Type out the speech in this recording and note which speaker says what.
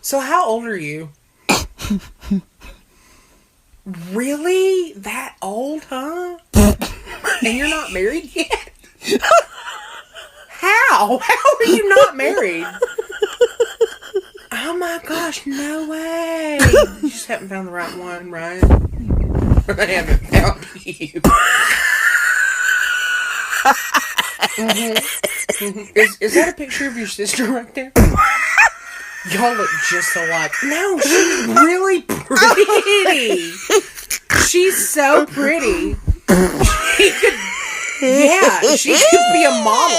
Speaker 1: So how old are you? Really? That old, huh? And you're not married yet? How? How are you not married? Oh my gosh, no way. You just haven't found the right one, right? I haven't found you. Is that a picture of your sister right there? Y'all look just alike. No, she's really pretty. She's so pretty. She could be a model.